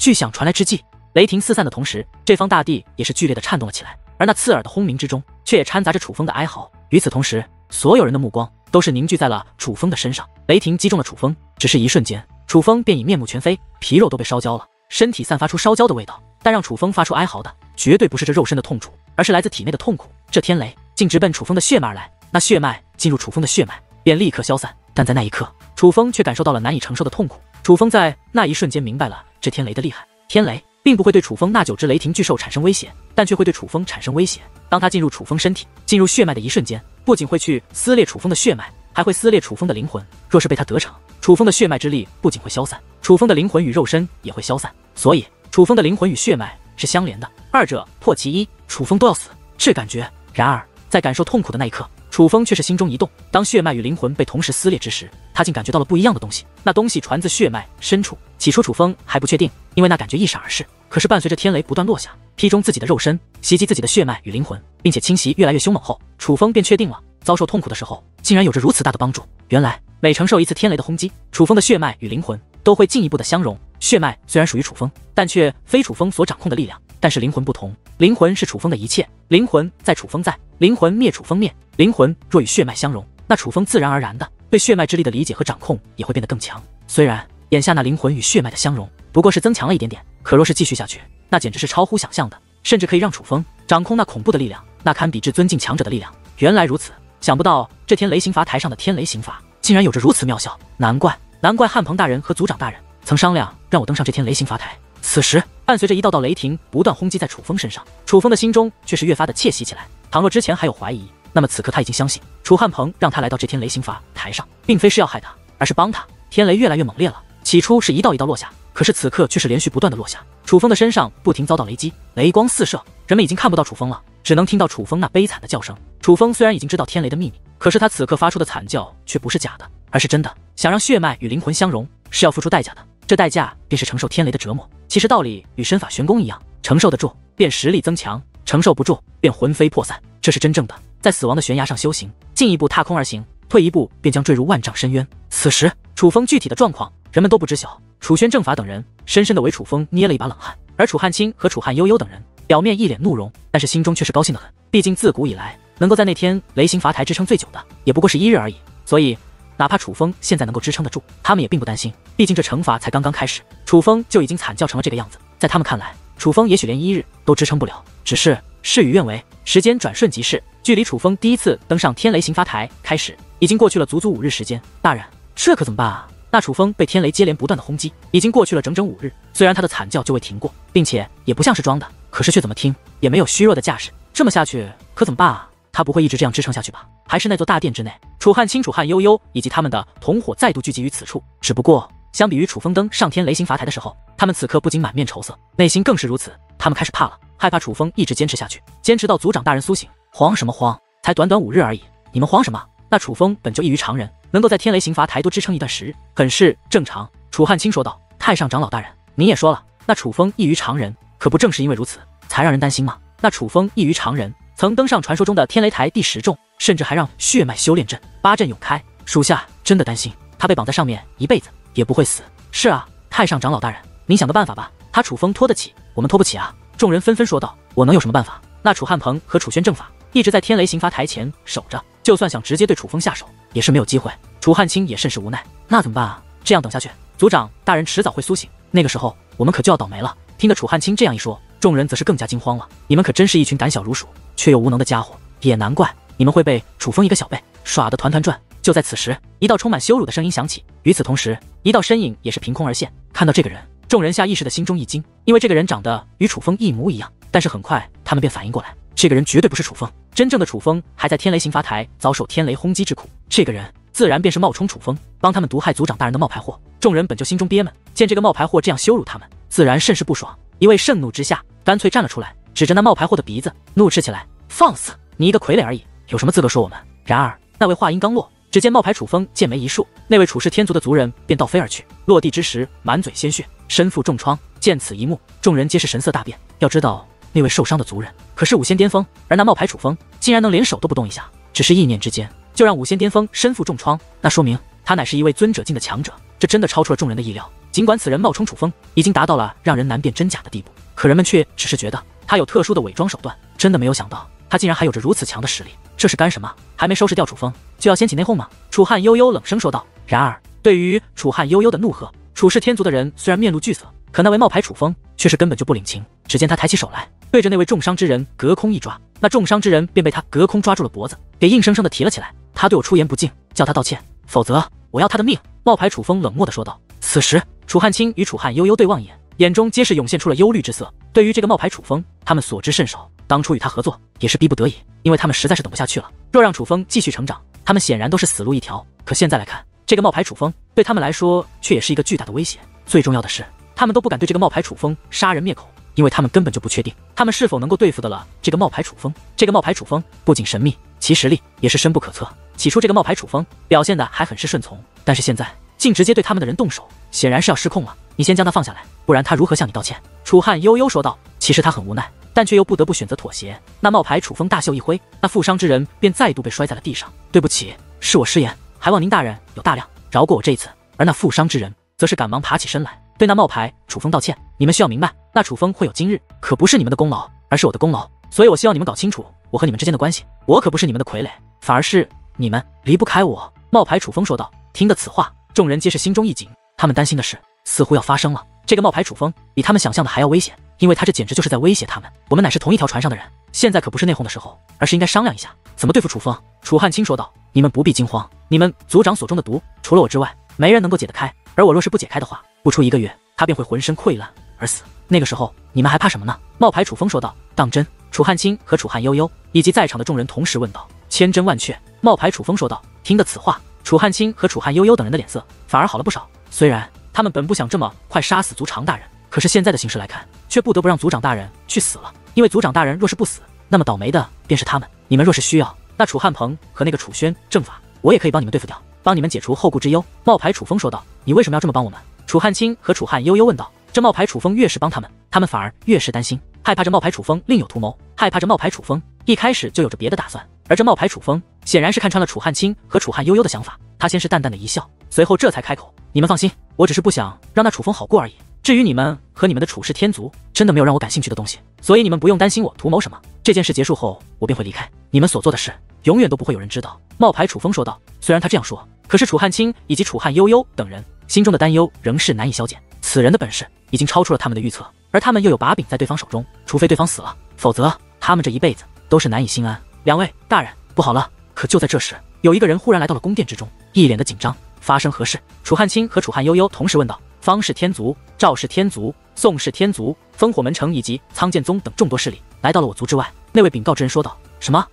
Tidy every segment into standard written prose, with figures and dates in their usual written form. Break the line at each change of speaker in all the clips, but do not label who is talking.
巨响传来之际，雷霆四散的同时，这方大地也是剧烈的颤动了起来，而那刺耳的轰鸣之中，却也掺杂着楚风的哀嚎。与此同时，所有人的目光都是凝聚在了楚风的身上。雷霆击中了楚风，只是一瞬间，楚风便已面目全非，皮肉都被烧焦了，身体散发出烧焦的味道。但让楚风发出哀嚎的，绝对不是这肉身的痛楚，而是来自体内的痛苦。这天雷竟直奔楚风的血脉而来，那血脉进入楚风的血脉，便立刻消散。但在那一刻，楚风却感受到了难以承受的痛苦。楚风在那一瞬间明白了这天雷的厉害。天雷并不会对楚风那9只雷霆巨兽产生威胁，但却会对楚风产生威胁。当他进入楚风身体，进入血脉的一瞬间，不仅会去撕裂楚风的血脉，还会撕裂楚风的灵魂。若是被他得逞，楚风的血脉之力不仅会消散，楚风的灵魂与肉身也会消散。所以楚风的灵魂与血脉是相连的，二者破其一，楚风都要死。这感觉，然而在感受痛苦的那一刻，楚风却是心中一动。当血脉与灵魂被同时撕裂之时，他竟感觉到了不一样的东西。那东西传自血脉深处。起初楚风还不确定，因为那感觉一闪而逝。可是伴随着天雷不断落下，劈中自己的肉身，袭击自己的血脉与灵魂，并且侵袭越来越凶猛后，楚风便确定了，遭受痛苦的时候，竟然有着如此大的帮助。原来每承受一次天雷的轰击，楚风的血脉与灵魂都会进一步的相融。血脉虽然属于楚风，但却非楚风所掌控的力量。但是灵魂不同，灵魂是楚风的一切，灵魂在楚风在，灵魂灭楚风灭。灵魂若与血脉相融，那楚风自然而然的对血脉之力的理解和掌控也会变得更强。虽然眼下那灵魂与血脉的相融不过是增强了一点点，可若是继续下去，那简直是超乎想象的，甚至可以让楚风掌控那恐怖的力量，那堪比至尊境强者的力量。原来如此，想不到这天雷刑罚台上的天雷刑罚竟然有着如此妙效，难怪汉鹏大人和族长大人曾商量让我登上这天雷刑罚台。此时伴随着一道道雷霆不断轰击在楚风身上，楚风的心中却是越发的窃喜起来。倘若之前还有怀疑，那么此刻他已经相信楚汉鹏让他来到这天雷刑罚台上，并非是要害他，而是帮他。天雷越来越猛烈了，起初是一道一道落下，可是此刻却是连续不断的落下。楚风的身上不停遭到雷击，雷光四射，人们已经看不到楚风了，只能听到楚风那悲惨的叫声。楚风虽然已经知道天雷的秘密，可是他此刻发出的惨叫却不是假的，而是真的。想让血脉与灵魂相融，是要付出代价的，这代价便是承受天雷的折磨。其实道理与身法玄功一样，承受得住便实力增强，承受不住便魂飞魄散。这是真正的在死亡的悬崖上修行，进一步踏空而行，退一步便将坠入万丈深渊。此时楚风具体的状况人们都不知晓，楚宣正法等人深深的为楚风捏了一把冷汗，而楚汉卿和楚汉悠悠等人表面一脸怒容，但是心中却是高兴的很。毕竟自古以来能够在那天雷刑罚台支撑最久的也不过是1日而已，所以哪怕楚风现在能够支撑得住，他们也并不担心。毕竟这惩罚才刚刚开始，楚风就已经惨叫成了这个样子，在他们看来，楚风也许连1日都支撑不了。只是事与愿违，时间转瞬即逝，距离楚风第一次登上天雷刑罚台开始，已经过去了足足5日时间。大人，这可怎么办啊？那楚风被天雷接连不断的轰击，已经过去了整整5日，虽然他的惨叫就未停过，并且也不像是装的，可是却怎么听也没有虚弱的架势。这么下去可怎么办啊？他不会一直这样支撑下去吧？还是那座大殿之内，楚汉卿、楚汉悠悠以及他们的同伙再度聚集于此处。只不过相比于楚风登上天雷刑罚台的时候，他们此刻不仅满面愁色，内心更是如此。他们开始怕了，害怕楚风一直坚持下去，坚持到族长大人苏醒。慌什么慌？才短短5日而已，你们慌什么？那楚风本就异于常人，能够在天雷刑罚台多支撑一段时日，很是正常。楚汉卿说道：“太上长老大人，你也说了，那楚风异于常人，可不正是因为如此，才让人担心吗？那楚风异于常人，曾登上传说中的天雷台第10众，甚至还让血脉修炼阵8阵永开，属下真的担心他被绑在上面一辈子也不会死。”是啊，太上长老大人，您想个办法吧，他楚风拖得起，我们拖不起啊。众人纷纷说道：“我能有什么办法？”那楚汉鹏和楚宣正法一直在天雷刑罚台前守着，就算想直接对楚风下手，也是没有机会。楚汉卿也甚是无奈，那怎么办啊？这样等下去，族长大人迟早会苏醒，那个时候我们可就要倒霉了。听得楚汉卿这样一说，众人则是更加惊慌了。你们可真是一群胆小如鼠却又无能的家伙，也难怪你们会被楚风一个小辈耍得团团转。就在此时，一道充满羞辱的声音响起，与此同时，一道身影也是凭空而现。看到这个人，众人下意识的心中一惊，因为这个人长得与楚风一模一样。但是很快他们便反应过来，这个人绝对不是楚风，真正的楚风还在天雷刑罚台遭受天雷轰击之苦，这个人自然便是冒充楚风帮他们毒害族长大人的冒牌货。众人本就心中憋闷，见这个冒牌货这样羞辱他们，自然甚是不爽。一位盛怒之下，干脆站了出来，指着那冒牌货的鼻子怒斥起来：“放肆！你一个傀儡而已，有什么资格说我们？”然而那位话音刚落，只见冒牌楚风剑眉一竖，那位楚氏天族的族人便倒飞而去，落地之时满嘴鲜血，身负重创。见此一幕，众人皆是神色大变。要知道那位受伤的族人可是5仙巅峰，而那冒牌楚风竟然能连手都不动一下，只是意念之间就让5仙巅峰身负重创，那说明他乃是一位尊者境的强者，这真的超出了众人的意料。尽管此人冒充楚风，已经达到了让人难辨真假的地步，可人们却只是觉得他有特殊的伪装手段，真的没有想到他竟然还有着如此强的实力。这是干什么？还没收拾掉楚风，就要掀起内讧吗？楚汉悠悠冷声说道。然而，对于楚汉悠悠的怒喝，楚氏天族的人虽然面露惧色，可那位冒牌楚风却是根本就不领情。只见他抬起手来，对着那位重伤之人隔空一抓，那重伤之人便被他隔空抓住了脖子，给硬生生的提了起来。他对我出言不敬，叫他道歉，否则我要他的命！冒牌楚风冷漠地说道。此时，楚汉卿与楚汉悠悠对望一眼，眼中皆是涌现出了忧虑之色。对于这个冒牌楚风，他们所知甚少。当初与他合作也是逼不得已，因为他们实在是等不下去了。若让楚风继续成长，他们显然都是死路一条。可现在来看，这个冒牌楚风对他们来说却也是一个巨大的威胁。最重要的是，他们都不敢对这个冒牌楚风杀人灭口，因为他们根本就不确定他们是否能够对付得了这个冒牌楚风。这个冒牌楚风不仅神秘，其实力也是深不可测。起初这个冒牌楚风表现的还很是顺从，但是现在竟直接对他们的人动手，显然是要失控了。你先将他放下来，不然他如何向你道歉？楚汉悠悠说道。其实他很无奈，但却又不得不选择妥协。那冒牌楚风大袖一挥，那负伤之人便再度被摔在了地上。对不起，是我失言，还望您大人有大量，饶过我这一次。而那负伤之人则是赶忙爬起身来，对那冒牌楚风道歉。你们需要明白，那楚风会有今日，可不是你们的功劳，而是我的功劳。所以我希望你们搞清楚我和你们之间的关系，我可不是你们的傀儡，反而是你们离不开我。冒牌楚风说道。听得此话，众人皆是心中一紧，他们担心的事似乎要发生了。这个冒牌楚风比他们想象的还要危险，因为他这简直就是在威胁他们。我们乃是同一条船上的人，现在可不是内讧的时候，而是应该商量一下怎么对付楚风。楚汉卿说道。你们不必惊慌，你们族长所中的毒，除了我之外，没人能够解得开。而我若是不解开的话，不出1个月，他便会浑身溃烂而死。那个时候，你们还怕什么呢？冒牌楚风说道。当真？楚汉卿和楚汉悠悠以及在场的众人同时问道。千真万确，冒牌楚风说道。听得此话，楚汉卿和楚汉悠悠等人的脸色反而好了不少。虽然他们本不想这么快杀死族长大人，可是现在的形势来看，却不得不让族长大人去死了。因为族长大人若是不死，那么倒霉的便是他们。你们若是需要，那楚汉鹏和那个楚轩正法，我也可以帮你们对付掉，帮你们解除后顾之忧。冒牌楚风说道。你为什么要这么帮我们？楚汉卿和楚汉悠悠问道。这冒牌楚风越是帮他们，他们反而越是担心，害怕这冒牌楚风另有图谋，害怕这冒牌楚风一开始就有着别的打算。而这冒牌楚风显然是看穿了楚汉卿和楚汉悠悠的想法，他先是淡淡的一笑，随后这才开口。你们放心，我只是不想让那楚风好过而已。至于你们和你们的楚氏天族，真的没有让我感兴趣的东西，所以你们不用担心我图谋什么。这件事结束后，我便会离开，你们所做的事永远都不会有人知道。冒牌楚风说道。虽然他这样说，可是楚汉卿以及楚汉悠悠等人心中的担忧仍是难以消减。此人的本事已经超出了他们的预测，而他们又有把柄在对方手中，除非对方死了，否则他们这一辈子都是难以心安。两位大人，不好了！可就在这时，有一个人忽然来到了宫殿之中，一脸的紧张。发生何事？楚汉卿和楚汉悠悠同时问道。方氏天族、赵氏天族、宋氏天族、烽火门城以及苍剑宗等众多势力来到了我族之外。那位禀告之人说道。什么？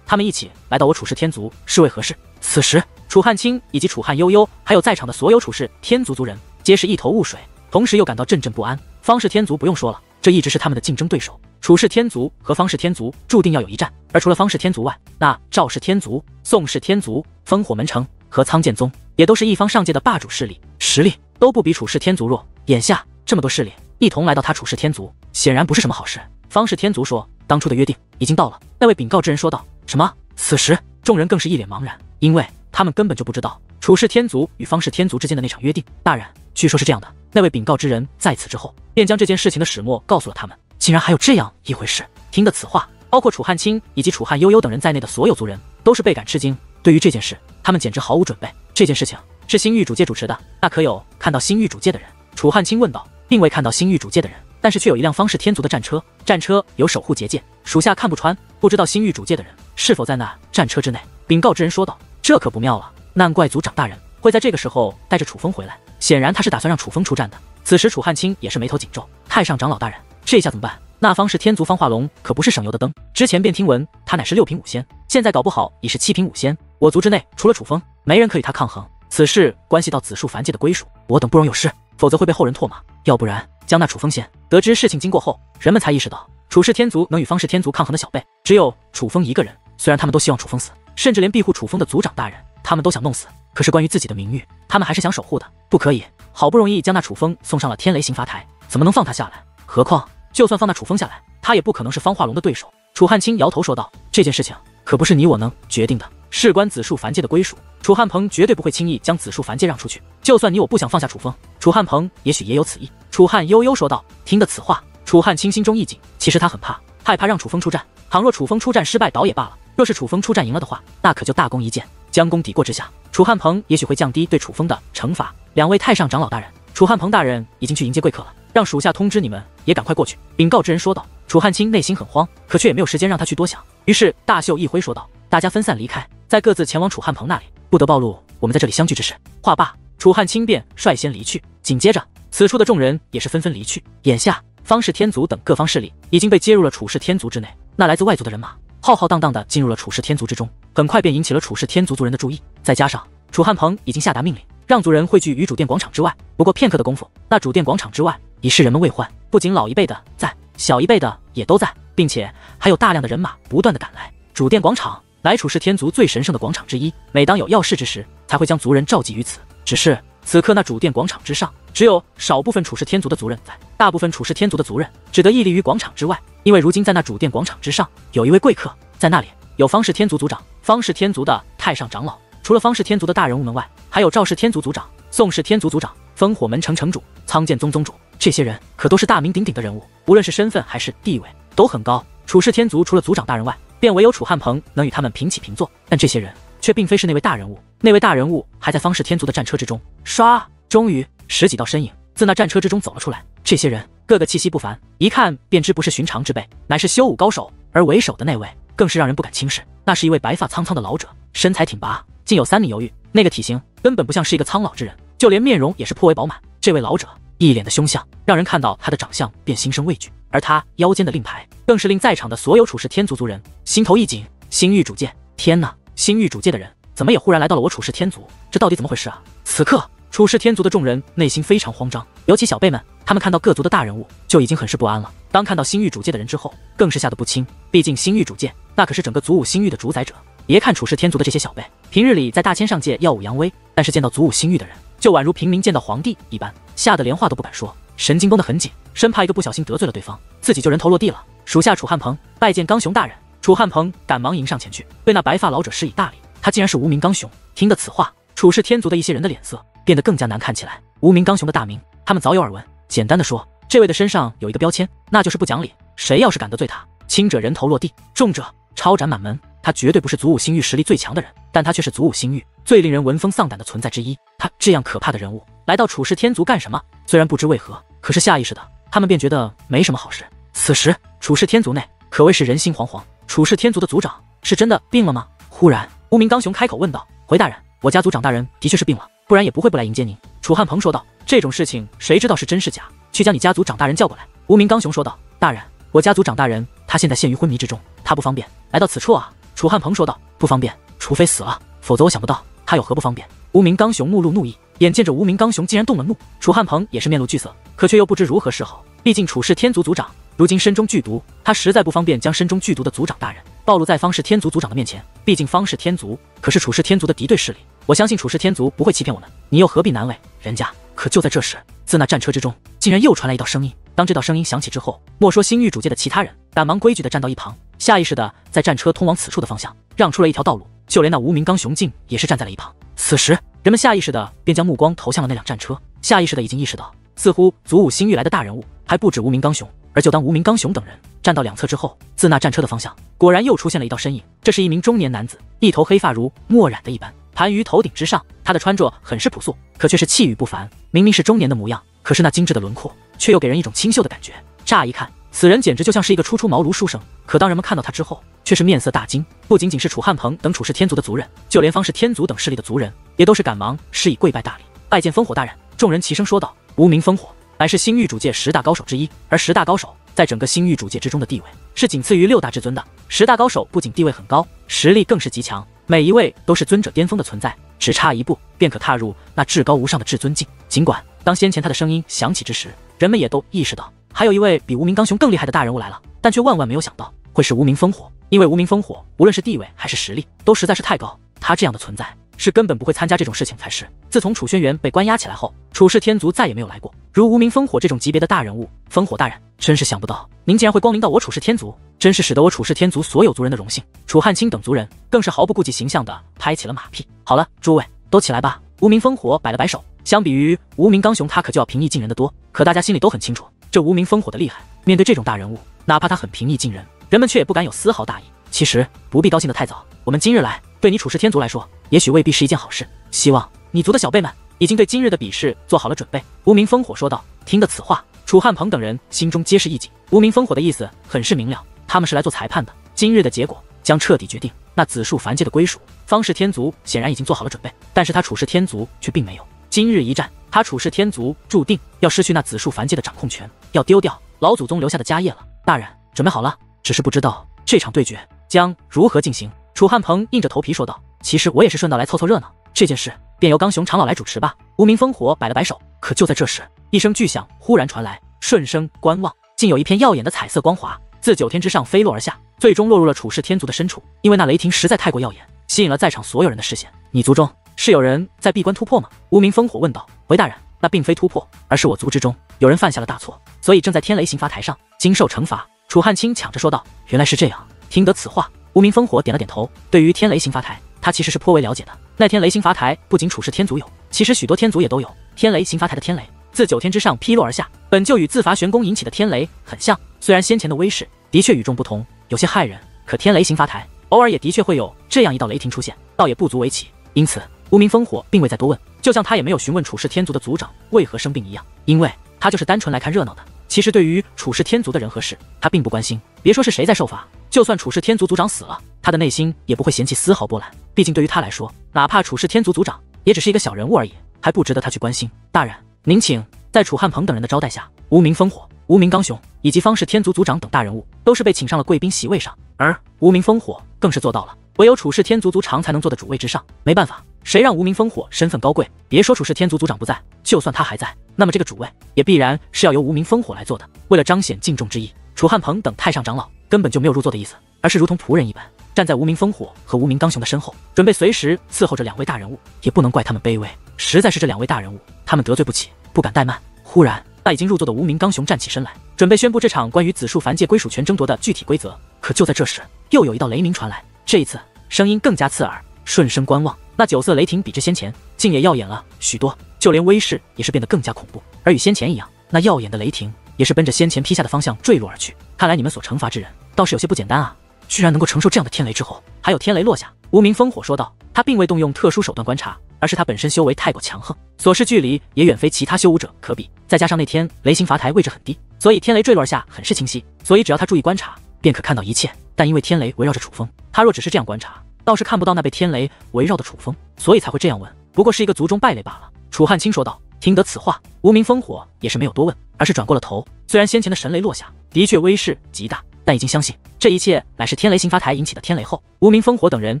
他们一起来到我楚氏天族是为何事？此时，楚汉卿以及楚汉悠悠还有在场的所有楚氏天族族人皆是一头雾水，同时又感到阵阵不安。方氏天族不用说了，这一直是他们的竞争对手。楚氏天族和方氏天族注定要有一战，而除了方氏天族外，那赵氏天族、宋氏天族、烽火门城和苍剑宗也都是一方上界的霸主势力，实力都不比楚氏天族弱。眼下这么多势力一同来到他楚氏天族，显然不是什么好事。方氏天族说，当初的约定已经到了。那位禀告之人说道。什么？此时众人更是一脸茫然，因为他们根本就不知道楚氏天族与方氏天族之间的那场约定。大人，据说是这样的。那位禀告之人在此之后便将这件事情的始末告诉了他们。竟然还有这样一回事！听得此话，包括楚汉卿以及楚汉悠悠等人在内的所有族人都是倍感吃惊。对于这件事，他们简直毫无准备。这件事情是新域主界主持的，那可有看到新域主界的人？楚汉卿问道。并未看到新域主界的人，但是却有一辆方氏天族的战车，战车有守护结界，属下看不穿，不知道新域主界的人是否在那战车之内。禀告之人说道。这可不妙了，难怪族长大人会在这个时候带着楚风回来，显然他是打算让楚风出战的。此时楚汉卿也是眉头紧皱。太上长老大人，这下怎么办？那方氏天族方化龙可不是省油的灯，之前便听闻他乃是6品武仙，现在搞不好已是7品武仙。我族之内除了楚风，没人可与他抗衡。此事关系到子树凡界的归属，我等不容有失，否则会被后人唾骂。要不然将那楚风先。得知事情经过后，人们才意识到楚氏天族能与方氏天族抗衡的小辈只有楚风一个人。虽然他们都希望楚风死，甚至连庇护楚风的族长大人他们都想弄死，可是关于自己的名誉，他们还是想守护的，不可以。好不容易将那楚风送上了天雷刑罚台，怎么能放他下来？何况就算放那楚风下来，他也不可能是方化龙的对手。楚汉卿摇头说道。这件事情可不是你我能决定的，事关子树凡界的归属，楚汉鹏绝对不会轻易将子树凡界让出去。就算你我不想放下楚风，楚汉鹏也许也有此意。楚汉悠悠说道。听得此话，楚汉卿心中一紧，其实他很害怕让楚风出战。倘若楚风出战失败倒也罢了，若是楚风出战赢了的话，那可就大功一件。将功抵过之下，楚汉鹏也许会降低对楚风的惩罚。两位太上长老大人，楚汉鹏大人已经去迎接贵客了，让属下通知你们也赶快过去。禀告之人说道。楚汉卿内心很慌，可却也没有时间让他去多想，于是大袖一挥说道：大家分散离开，再各自前往楚汉鹏那里，不得暴露我们在这里相聚之事。话罢，楚汉卿便率先离去。紧接着，此处的众人也是纷纷离去。眼下，方氏天族等各方势力已经被接入了楚氏天族之内，那来自外族的人马浩浩荡荡地进入了楚氏天族之中，很快便引起了楚氏天族族人的注意。再加上楚汉鹏已经下达命令，让族人汇聚于主殿广场之外。不过片刻的功夫，那主殿广场之外已是人们未换，不仅老一辈的在，小一辈的也都在，并且还有大量的人马不断的赶来。主殿广场乃楚氏天族最神圣的广场之一，每当有要事之时，才会将族人召集于此。只是此刻那主殿广场之上，只有少部分楚氏天族的族人在，大部分楚氏天族的族人只得屹立于广场之外。因为如今在那主殿广场之上，有一位贵客，在那里有方氏天族族长、方氏天族的太上长老，除了方氏天族的大人物们外，还有赵氏天族族长、宋氏天族族长、烽火门城城主、苍剑宗宗主，这些人可都是大名鼎鼎的人物，无论是身份还是地位都很高。楚氏天族除了族长大人外，便唯有楚汉鹏能与他们平起平坐，但这些人却并非是那位大人物。那位大人物还在方氏天族的战车之中。唰，终于10几道身影自那战车之中走了出来。这些人个个气息不凡，一看便知不是寻常之辈，乃是修武高手。而为首的那位更是让人不敢轻视，那是一位白发苍苍的老者，身材挺拔，竟有3米有余，那个体型根本不像是一个苍老之人，就连面容也是颇为饱满。这位老者一脸的凶相，让人看到他的长相便心生畏惧，而他腰间的令牌更是令在场的所有楚氏天族族人心头一紧。星域主界，天哪，星域主界的人怎么也忽然来到了我楚氏天族？这到底怎么回事啊？此刻楚氏天族的众人内心非常慌张，尤其小辈们，他们看到各族的大人物就已经很是不安了。当看到星域主界的人之后，更是吓得不轻。毕竟星域主界那可是整个祖武星域的主宰者。别看楚氏天族的这些小辈平日里在大千上界耀武扬威，但是见到祖武星域的人，就宛如平民见到皇帝一般，吓得连话都不敢说，神经绷得很紧，生怕一个不小心得罪了对方，自己就人头落地了。属下楚汉鹏拜见刚雄大人。楚汉鹏赶忙迎上前去，对那白发老者施以大礼。他竟然是无名刚雄。听得此话，楚氏天族的一些人的脸色变得更加难看起来。无名刚雄的大名，他们早有耳闻。简单的说，这位的身上有一个标签，那就是不讲理。谁要是敢得罪他，轻者人头落地，重者超斩满门。他绝对不是祖武星域实力最强的人，但他却是祖武星域最令人闻风丧胆的存在之一。他这样可怕的人物来到楚氏天族干什么？虽然不知为何，可是下意识的他们便觉得没什么好事。此时楚氏天族内可谓是人心惶惶。楚氏天族的族长是真的病了吗？忽然无名刚雄开口问道。回大人，我家族长大人的确是病了，不然也不会不来迎接您。楚汉鹏说道。这种事情谁知道是真是假？去将你家族长大人叫过来。无名刚雄说道。大人，我家族长大人他现在陷于昏迷之中，他不方便来到此处啊。楚汉鹏说道。不方便，除非死了，否则我想不到他有何不方便。无名刚雄目露怒意，眼见着无名刚雄竟然动了怒，楚汉鹏也是面露惧色，可却又不知如何是好。毕竟楚氏天族族长如今身中剧毒，他实在不方便将身中剧毒的族长大人暴露在方氏天族族长的面前。毕竟方氏天族可是楚氏天族的敌对势力，我相信楚氏天族不会欺骗我们，你又何必难为人家？可就在这时，自那战车之中竟然又传来一道声音。当这道声音响起之后，莫说星域主界的其他人赶忙规矩的站到一旁，下意识的在战车通往此处的方向让出了一条道路，就连那无名刚雄镜也是站在了一旁。此时人们下意识的便将目光投向了那辆战车，下意识的已经意识到，似乎祖武星域来的大人物还不止无名刚雄。而就当无名刚雄等人站到两侧之后，自那战车的方向果然又出现了一道身影。这是一名中年男子，一头黑发如墨染的一般盘于头顶之上，他的穿着很是朴素，可却是气宇不凡。明明是中年的模样，可是那精致的轮廓却又给人一种清秀的感觉。乍一看，此人简直就像是一个初出茅庐书生。可当人们看到他之后，却是面色大惊。不仅仅是楚汉鹏等楚氏天族的族人，就连方氏天族等势力的族人也都是赶忙施以跪拜大礼，拜见烽火大人。众人齐声说道：无名烽火乃是星域主界10大高手之一，而10大高手在整个星域主界之中的地位是仅次于6大至尊的。10大高手不仅地位很高，实力更是极强，每一位都是尊者巅峰的存在，只差一步便可踏入那至高无上的至尊境。尽管当先前他的声音响起之时，人们也都意识到还有一位比无名刚雄更厉害的大人物来了，但却万万没有想到会是无名烽火。因为无名烽火无论是地位还是实力都实在是太高，他这样的存在是根本不会参加这种事情才是。自从楚轩辕被关押起来后，楚氏天族再也没有来过如无名烽火这种级别的大人物。烽火大人，真是想不到您竟然会光临到我楚氏天族，真是使得我楚氏天族所有族人的荣幸。楚汉卿等族人更是毫不顾忌形象的拍起了马屁。好了，诸位都起来吧。无名烽火摆了摆手，相比于无名刚雄，他可就要平易近人的多。可大家心里都很清楚，这无名烽火的厉害，面对这种大人物，哪怕他很平易近人，人们却也不敢有丝毫大意。其实不必高兴的太早，我们今日来，对你楚氏天族来说，也许未必是一件好事。希望你族的小辈们已经对今日的比试做好了准备。无名烽火说道。听得此话，楚汉鹏等人心中皆是一紧。无名烽火的意思很是明了，他们是来做裁判的，今日的结果将彻底决定那子树凡界的归属。方氏天族显然已经做好了准备，但是他楚氏天族却并没有。今日一战，他楚氏天族注定要失去那子树凡界的掌控权，要丢掉老祖宗留下的家业了。大人准备好了，只是不知道这场对决将如何进行。楚汉鹏硬着头皮说道。其实我也是顺道来凑凑热闹，这件事便由刚雄长老来主持吧。无名烽火摆了摆手。可就在这时，一声巨响忽然传来，顺声观望，竟有一片耀眼的彩色光华自9天之上飞落而下，最终落入了楚氏天族的深处。因为那雷霆实在太过耀眼，吸引了在场所有人的视线。你族中是有人在闭关突破吗？无名烽火问道。回大人，那并非突破，而是我族之中有人犯下了大错，所以正在天雷刑罚台上经受惩罚。楚汉卿抢着说道。原来是这样。听得此话，无名烽火点了点头。对于天雷刑罚台，他其实是颇为了解的。那天雷刑罚台不仅楚氏天族有，其实许多天族也都有。天雷刑罚台的天雷自9天之上劈落而下，本就与自伐玄宫引起的天雷很像，虽然先前的威势的确与众不同，有些骇人，可天雷刑罚台偶尔也的确会有这样一道雷霆出现，倒也不足为奇。因此无名烽火并未再多问，就像他也没有询问楚氏天族的族长为何生病一样，因为他就是单纯来看热闹的。其实对于楚氏天族的人和事，他并不关心。别说是谁在受罚，就算楚氏天族族长死了，他的内心也不会嫌弃丝毫波澜。毕竟对于他来说，哪怕楚氏天族族长也只是一个小人物而已，还不值得他去关心。大人您请。在楚汉鹏等人的招待下，无名烽火、无名刚雄以及方氏天族族长等大人物都是被请上了贵宾席位上，而无名烽火更是做到了唯有楚氏天族族长才能坐的主位之上。没办法，谁让无名烽火身份高贵，别说楚氏天族族长不在，就算他还在，那么这个主位也必然是要由无名烽火来做的。为了彰显敬重之意，楚汉鹏等太上长老根本就没有入座的意思，而是如同仆人一般站在无名烽火和无名刚雄的身后，准备随时伺候着2位大人物。也不能怪他们卑微，实在是这2位大人物他们得罪不起，不敢怠慢。忽然，那已经入座的无名刚雄站起身来，准备宣布这场关于子树凡界归属权争夺的具体规则。可就在这时，又有一道雷鸣传来，这一次声音更加刺耳。顺声观望，那9色雷霆比之先前竟也耀眼了许多，就连威势也是变得更加恐怖。而与先前一样，那耀眼的雷霆也是奔着先前劈下的方向坠落而去。看来你们所惩罚之人倒是有些不简单啊，居然能够承受这样的天雷之后还有天雷落下。无名烽火说道。他并未动用特殊手段观察，而是他本身修为太过强横，所视距离也远非其他修武者可比。再加上那天雷刑罚台位置很低，所以天雷坠落下很是清晰，所以只要他注意观察便可看到一切。但因为天雷围绕着楚风，他若只是这样观察，倒是看不到那被天雷围绕的楚风，所以才会这样问，不过是一个族中败类罢了。楚汉卿说道。听得此话，无名烽火也是没有多问，而是转过了头。虽然先前的神雷落下的确威势极大，但已经相信这一切乃是天雷刑罚台引起的天雷后，无名烽火等人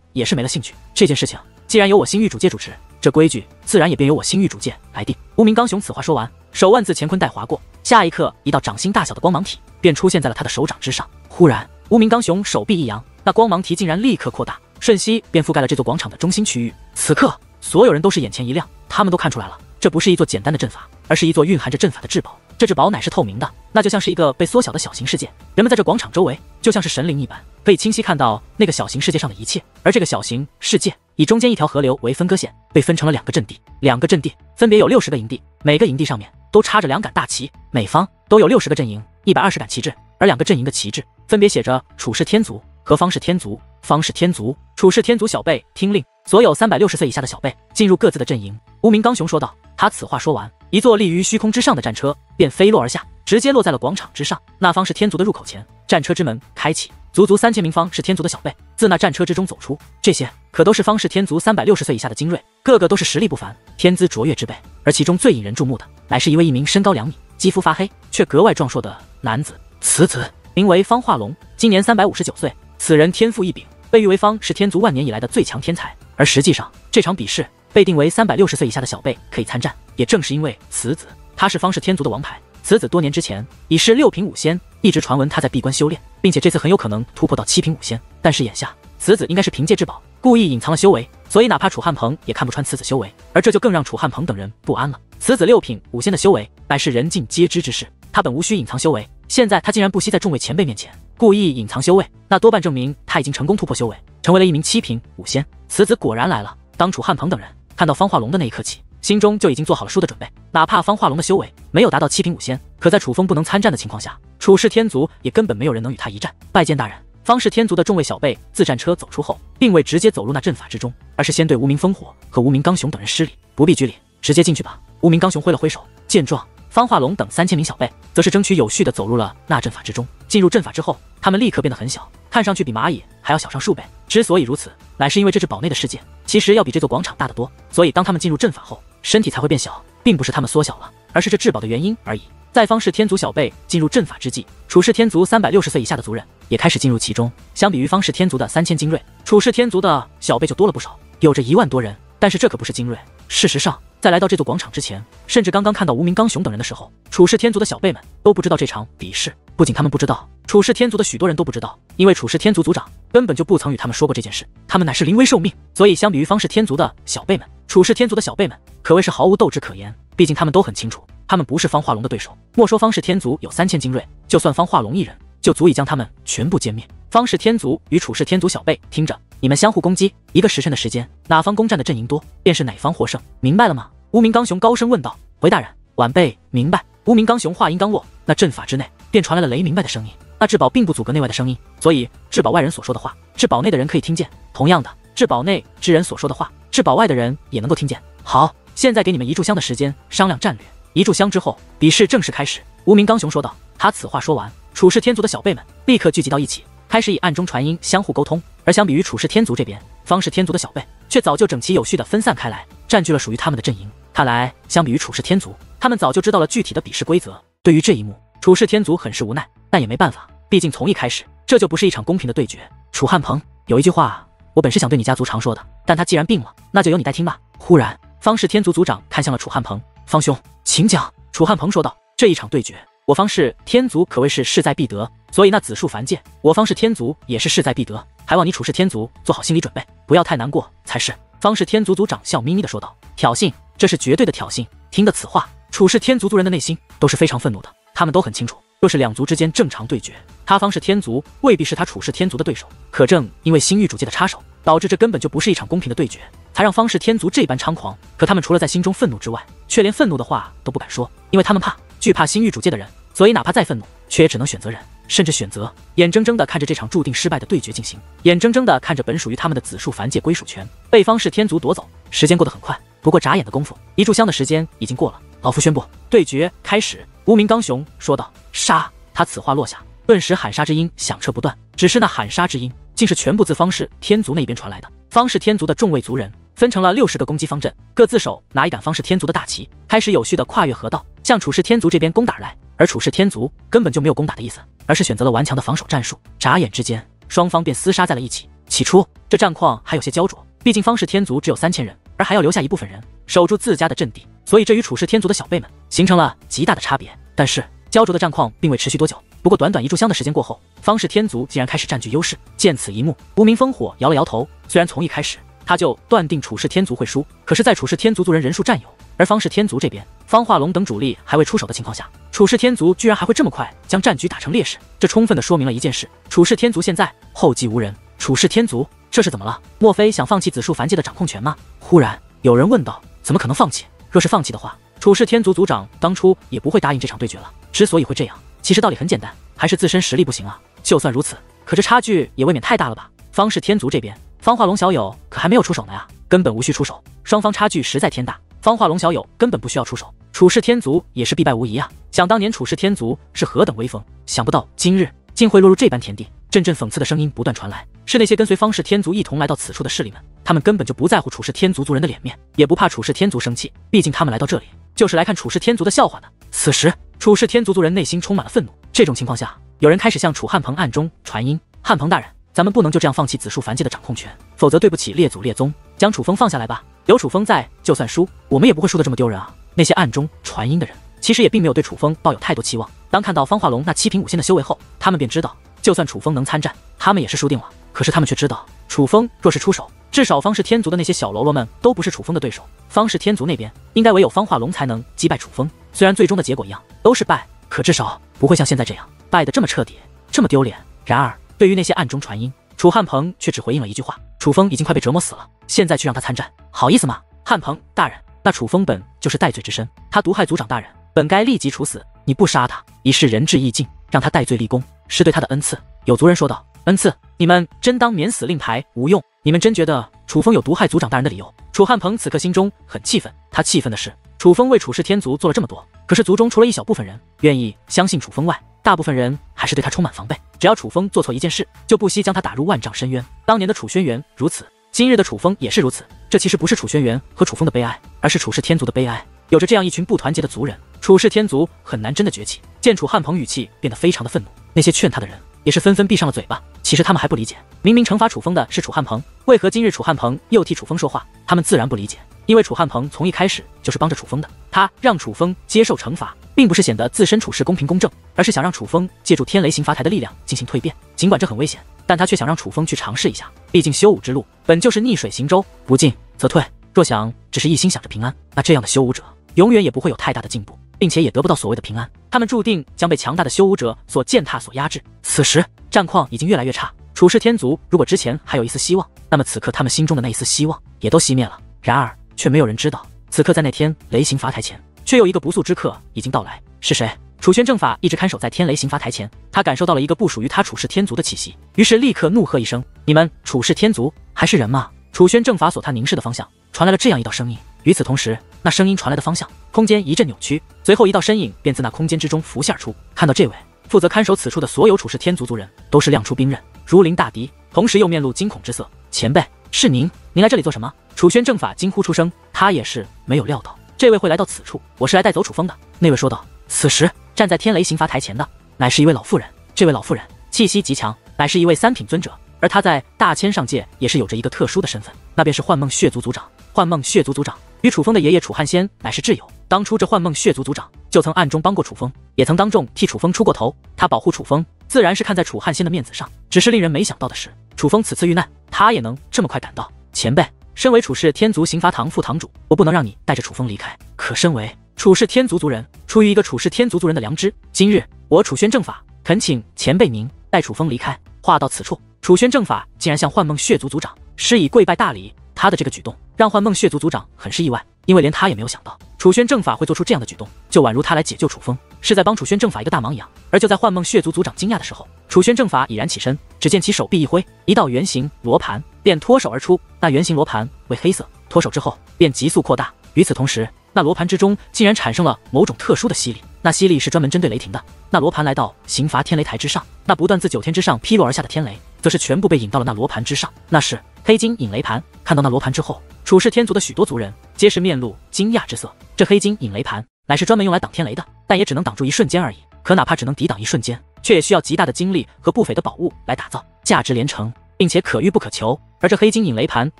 也是没了兴趣。这件事情既然由我新域主界主持，这规矩自然也便由我新域主界来定。无名刚雄此话说完，手腕自乾坤带划过，下一刻一道掌心大小的光芒体便出现在了他的手掌之上。忽然，无名刚雄手臂一扬，那光芒体竟然立刻扩大，瞬息便覆盖了这座广场的中心区域。此刻，所有人都是眼前一亮，他们都看出来了，这不是一座简单的阵法，而是一座蕴含着阵法的至宝。这至宝乃是透明的，那就像是一个被缩小的小型世界。人们在这广场周围就像是神灵一般，可以清晰看到那个小型世界上的一切。而这个小型世界以中间一条河流为分割线，被分成了2个阵地，2个阵地分别有60个营地，每个营地上面都插着2杆大旗，每方都有60个阵营，120杆旗帜。而2个阵营的旗帜分别写着楚氏天族和方氏天族。方氏天族、楚氏天族小辈听令，所有360岁以下的小辈进入各自的阵营。无名刚雄说道。他此话说完，一座立于虚空之上的战车便飞落而下，直接落在了广场之上。那方是天族的入口前，战车之门开启，足3000名方是天族的小辈自那战车之中走出。这些可都是方是天族360岁以下的精锐，个个都是实力不凡、天资卓越之辈。而其中最引人注目的，乃是一名身高2米、肌肤发黑却格外壮硕的男子。此子名为方化龙，今年359岁。此人天赋异禀，被誉为方是天族万年以来的最强天才。而实际上，这场比试被定为360岁以下的小辈可以参战，也正是因为此子他是方氏天族的王牌。此子多年之前已是6品5仙，一直传闻他在闭关修炼，并且这次很有可能突破到7品5仙。但是眼下此子应该是凭借至宝故意隐藏了修为，所以哪怕楚汉鹏也看不穿此子修为，而这就更让楚汉鹏等人不安了。此子6品5仙的修为乃是人尽皆知之事，他本无需隐藏修为，现在他竟然不惜在众位前辈面前故意隐藏修为，那多半证明他已经成功突破修为，成为了一名7品武仙。此子果然来了。当楚汉鹏等人看到方化龙的那一刻起，心中就已经做好了输的准备。哪怕方化龙的修为没有达到7品武仙，可在楚风不能参战的情况下，楚氏天族也根本没有人能与他一战。拜见大人。方氏天族的众位小辈自战车走出后，并未直接走入那阵法之中，而是先对无名烽火和无名刚雄等人施礼。不必拘礼，直接进去吧。无名刚雄挥了挥手。见状，方化龙等3000名小辈则是争取有序地走入了那阵法之中。进入阵法之后，他们立刻变得很小，看上去比蚂蚁还要小上数倍。之所以如此，乃是因为这只堡内的世界其实要比这座广场大得多，所以当他们进入阵法后，身体才会变小，并不是他们缩小了，而是这至宝的原因而已。在方氏天族小辈进入阵法之际，楚氏天族360岁以下的族人也开始进入其中。相比于方氏天族的3000精锐，楚氏天族的小辈就多了不少，有着1万多人。但是这可不是精锐。事实上，在来到这座广场之前，甚至刚刚看到无名刚雄等人的时候，楚氏天族的小辈们都不知道这场比试。不仅他们不知道，楚氏天族的许多人都不知道，因为楚氏天族族长根本就不曾与他们说过这件事，他们乃是临危受命。所以相比于方氏天族的小辈们，楚氏天族的小辈们可谓是毫无斗志可言。毕竟他们都很清楚，他们不是方化龙的对手。莫说方氏天族有3000精锐，就算方化龙一人，就足以将他们全部歼灭。方氏天族与楚氏天族小辈听着，你们相互攻击1个时辰的时间，哪方攻占的阵营多，便是哪方获胜，明白了吗？无名刚雄高声问道。回大人，晚辈明白。无名刚雄话音刚落，那阵法之内便传来了雷鸣般的声音。那至宝并不阻隔内外的声音，所以至宝外人所说的话，至宝内的人可以听见。同样的，至宝内之人所说的话，至宝外的人也能够听见。好，现在给你们1炷香的时间商量战略。1炷香之后，比试正式开始。无名刚雄说道。他此话说完，楚氏天族的小辈们立刻聚集到一起，开始以暗中传音相互沟通。而相比于楚氏天族这边，方氏天族的小辈却早就整齐有序地分散开来，占据了属于他们的阵营。看来相比于楚氏天族，他们早就知道了具体的比试规则。对于这一幕，楚氏天族很是无奈，但也没办法，毕竟从一开始这就不是一场公平的对决。楚汉鹏，有一句话我本是想对你家族常说的，但他既然病了，那就由你代听吧。忽然，方氏天族族长看向了楚汉鹏。方兄，请讲。楚汉鹏说道。这一场对决，我方氏天族可谓是势在必得，所以那子数凡界，我方氏天族也是势在必得，还望你楚氏天族做好心理准备，不要太难过才是。方氏天族族长笑眯眯地说道。挑衅，这是绝对的挑衅。听得此话，楚氏天族族人的内心都是非常愤怒的。他们都很清楚，若是两族之间正常对决，他方氏天族未必是他楚氏天族的对手。可正因为星域主界的插手，导致这根本就不是一场公平的对决，才让方氏天族这般猖狂。可他们除了在心中愤怒之外，却连愤怒的话都不敢说，因为他们惧怕星域主界的人，所以哪怕再愤怒，却也只能选择忍，甚至选择眼睁睁地看着这场注定失败的对决进行，眼睁睁地看着本属于他们的子数凡界归属权被方氏天族夺走。时间过得很快，不过眨眼的功夫，1炷香的时间已经过了。老夫宣布，对决开始。无名刚雄说道。杀！他此话落下，顿时喊杀之音响彻不断，只是那喊杀之音竟是全部自方氏天族那边传来的。方氏天族的众位族人分成了60个攻击方阵，各自手拿一杆方氏天族的大旗，开始有序地跨越河道，向楚氏天族这边攻打而来。而楚氏天族根本就没有攻打的意思，而是选择了顽强的防守战术。眨眼之间，双方便厮杀在了一起。起初这战况还有些焦灼，毕竟方氏天族只有3000人，而还要留下一部分人守住自家的阵地，所以这与楚氏天族的小辈们形成了极大的差别。但是焦灼的战况并未持续多久，不过短短1炷香的时间过后，方氏天族竟然开始占据优势。见此一幕，无名烽火摇了摇头。虽然从一开始他就断定楚氏天族会输，可是在楚氏天族族人人数占有，而方氏天族这边方化龙等主力还未出手的情况下，楚氏天族居然还会这么快将战局打成劣势，这充分的说明了一件事：楚氏天族现在后继无人。楚氏天族这是怎么了？莫非想放弃子数凡界的掌控权吗？忽然有人问道。怎么可能放弃？若是放弃的话，楚氏天族族长当初也不会答应这场对决了。之所以会这样，其实道理很简单，还是自身实力不行啊。就算如此，可这差距也未免太大了吧？方氏天族这边，方化龙小友可还没有出手呢呀，根本无需出手，双方差距实在天大，方化龙小友根本不需要出手。楚氏天族也是必败无疑啊！想当年楚氏天族是何等威风，想不到今日竟会落入这般田地。阵阵讽刺的声音不断传来，是那些跟随方氏天族一同来到此处的势力们，他们根本就不在乎楚氏天族族人的脸面，也不怕楚氏天族生气，毕竟他们来到这里就是来看楚氏天族的笑话的。此时楚氏天族族人内心充满了愤怒，这种情况下，有人开始向楚汉鹏暗中传音：汉鹏大人，咱们不能就这样放弃子数凡界的掌控权，否则对不起列祖列宗，将楚风放下来吧。有楚风在，就算输，我们也不会输得这么丢人啊。那些暗中传音的人其实也并没有对楚风抱有太多期望，当看到方化龙那7品武仙的修为后，他们便知道就算楚风能参战，他们也是输定了。可是他们却知道，楚风若是出手，至少方氏天族的那些小喽啰们都不是楚风的对手，方氏天族那边应该唯有方化龙才能击败楚风。虽然最终的结果一样，都是败，可至少不会像现在这样。败得这么彻底，这么丢脸。然而，对于那些暗中传音，楚汉鹏却只回应了一句话：楚风已经快被折磨死了，现在去让他参战，好意思吗？汉鹏大人，那楚风本就是戴罪之身，他毒害族长大人，本该立即处死。你不杀他，以示仁至义尽，让他戴罪立功，是对他的恩赐。有族人说道：恩赐？你们真当免死令牌无用？你们真觉得楚风有毒害族长大人的理由？楚汉鹏此刻心中很气愤，他气愤的是楚风为楚氏天族做了这么多，可是族中除了一小部分人愿意相信楚风外，大部分人还是对他充满防备。只要楚风做错一件事，就不惜将他打入万丈深渊。当年的楚轩辕如此，今日的楚风也是如此。这其实不是楚轩辕和楚风的悲哀，而是楚氏天族的悲哀。有着这样一群不团结的族人，楚氏天族很难真的崛起。见楚汉鹏语气变得非常的愤怒，那些劝他的人也是纷纷闭上了嘴巴。其实他们还不理解，明明惩罚楚风的是楚汉鹏，为何今日楚汉鹏又替楚风说话？他们自然不理解，因为楚汉鹏从一开始就是帮着楚风的，他让楚风接受惩罚，并不是显得自身处事公平公正，而是想让楚风借助天雷刑罚台的力量进行蜕变。尽管这很危险，但他却想让楚风去尝试一下。毕竟修武之路本就是逆水行舟，不进则退。若想只是一心想着平安，那这样的修武者永远也不会有太大的进步，并且也得不到所谓的平安。他们注定将被强大的修武者所践踏、所压制。此时战况已经越来越差，楚氏天族如果之前还有一丝希望，那么此刻他们心中的那一丝希望也都熄灭了。然而却没有人知道，此刻在那天雷刑罚台前，却有一个不速之客已经到来。是谁？楚轩正法一直看守在天雷刑罚台前，他感受到了一个不属于他楚氏天族的气息，于是立刻怒喝一声：你们楚氏天族还是人吗？楚轩正法所他凝视的方向传来了这样一道声音。与此同时，那声音传来的方向，空间一阵扭曲，随后一道身影便自那空间之中浮现而出。看到这位负责看守此处的所有楚氏天族族人，都是亮出兵刃，如临大敌，同时又面露惊恐之色。前辈，是您来这里做什么？楚轩正法惊呼出声，他也是没有料到这位会来到此处。我是来带走楚风的。那位说道。此时站在天雷刑罚台前的，乃是一位老妇人。这位老妇人气息极强，乃是一位三品尊者，而他在大千上界也是有着一个特殊的身份，那便是幻梦血族族长。幻梦血族族长与楚风的爷爷楚汉仙乃是挚友，当初这幻梦血族族长就曾暗中帮过楚风，也曾当众替楚风出过头。他保护楚风，自然是看在楚汉仙的面子上。只是令人没想到的是，楚风此次遇难，他也能这么快赶到。前辈，身为楚氏天族刑罚堂副堂主，我不能让你带着楚风离开。可身为楚氏天族族人，出于一个楚氏天族族人的良知，今日我楚轩正法恳请前辈您带楚风离开。话到此处，楚轩正法竟然向幻梦血族族长施以跪拜大礼。他的这个举动让幻梦血族族长很是意外，因为连他也没有想到楚轩正法会做出这样的举动，就宛如他来解救楚风是在帮楚轩正法一个大忙一样。而就在幻梦血族族长惊讶的时候，楚轩正法已然起身，只见其手臂一挥，一道圆形罗盘便脱手而出。那圆形罗盘为黑色，脱手之后便急速扩大。与此同时，那罗盘之中竟然产生了某种特殊的吸力，那吸力是专门针对雷霆的。那罗盘来到刑罚天雷台之上，那不断自9天之上劈落而下的天雷，则是全部被引到了那罗盘之上。那是黑金引雷盘。看到那罗盘之后，楚氏天族的许多族人皆是面露惊讶之色。这黑金引雷盘乃是专门用来挡天雷的，但也只能挡住一瞬间而已。可哪怕只能抵挡一瞬间，却也需要极大的精力和不菲的宝物来打造，价值连城，并且可遇不可求。而这黑金引雷盘